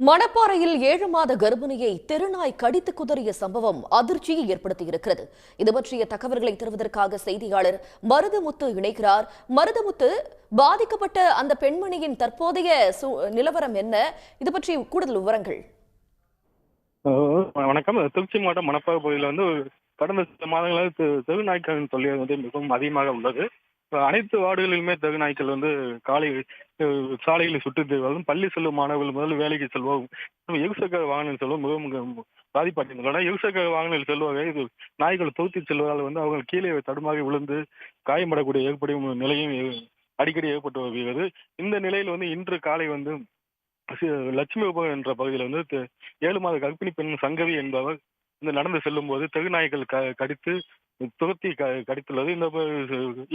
மணப்பாறையில் 7 மாத கர்ப்பிணியை தெருநாய் கடித்து குதறிய சம்பவம் அதிர்ச்சியை ஏற்படுத்தியிருக்கிறது. இது பற்றிய தகவல்களை தருவதற்காக செய்தியாளர் மருதமுத்து இணைக்கிறார். மருதமுத்து, பாதிக்கப்பட்ட அந்த பெண்மணியின் தற்போதைய நிலவரம் என்ன? இது பற்றி கூடுதல் விவரங்கள். வணக்கம். திருச்சி மாவட்டம் மணப்பாறை பகுதியில் கடந்த சில மாதங்களாக தெருநாய்க்களின் தொல்லை மிகவும் அதிகமாக உள்ளது. அனைத்து வார்டுகளிலுமே தெருநாய்க்கள் காலை சாலைகளில் சுற்றித் திரிவதும், பள்ளி செல்லும் மாணவர்கள் முதல் வேலைக்கு செல்வோம், இருசக்கர வாகனம் செல்வோம் மிகவும் பாதிப்படைந்துள்ளன. இருசக்கர வாகனத்தில் செல்வார்கள் இது நாய்கள் துரத்தி செல்வதால் அவங்க கீழே தடுமாறி விழுந்து காயப்படக்கூடிய ஏற்படும் நிலையும் அடிக்கடி ஏற்பட்டு வருகிறது. இந்த நிலையில் இன்று காலை லட்சுமிபுரம் என்ற பகுதியில் 7 மாத கர்ப்பிணி பெண் சங்கவி என்பவர் நடந்து செல்லும் போது தெருநாய்கள் கடித்து துரத்தி கடித்துள்ளது. இந்த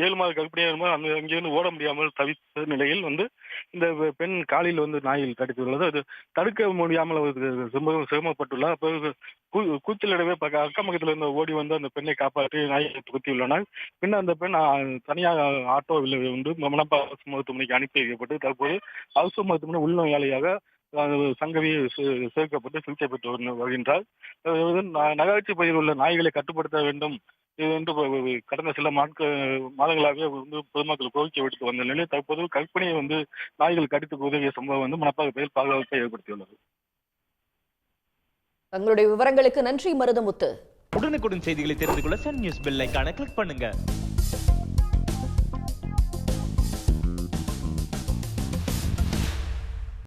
7 மாத கர்ப்பிணியாக அங்கிருந்து ஓட முடியாமல் தவித்த நிலையில் இந்த பெண் காலில் நாயில் கடித்துள்ளது. அது தடுக்க முடியாமல் அவருக்கு சிரமப்பட்டுள்ளார். அப்போது கூச்சலிடவே அக்கம் பக்கத்தில் இருந்த ஓடி அந்த பெண்ணை காப்பாற்றி நாயை துரத்தியுள்ளனர். பின்னர் அந்த பெண் தனியாக ஆட்டோவில் மணப்பாறை மருத்துவமனைக்கு அனுப்பி வைக்கப்பட்டு தற்போது அரசு மருத்துவமனை உள்நோயாளியாக சங்கவி சேர்க்கப்பட்டு சிகிச்சை பெற்று வருகின்றார். நகராட்சி பகுதியில் உள்ள நாய்களை கட்டுப்படுத்த வேண்டும் என்று கடந்த சில மாதங்களாகவே பொதுமக்கள் கோரிக்கை விடுத்து வந்த நிலையில் தற்போது கற்பிணியை நாய்கள் கடித்து உதவிய சம்பவம் மணப்பாறை பகுதியில் பாதுகாப்பை ஏற்படுத்தியுள்ளது. தங்களுடைய விவரங்களுக்கு நன்றி மருதமுத்து. உடனுக்குடன் செய்திகளை தெரிந்து கொள்ள சன் நியூஸ் பெல் ஐகானை கிளிக் பண்ணுங்க.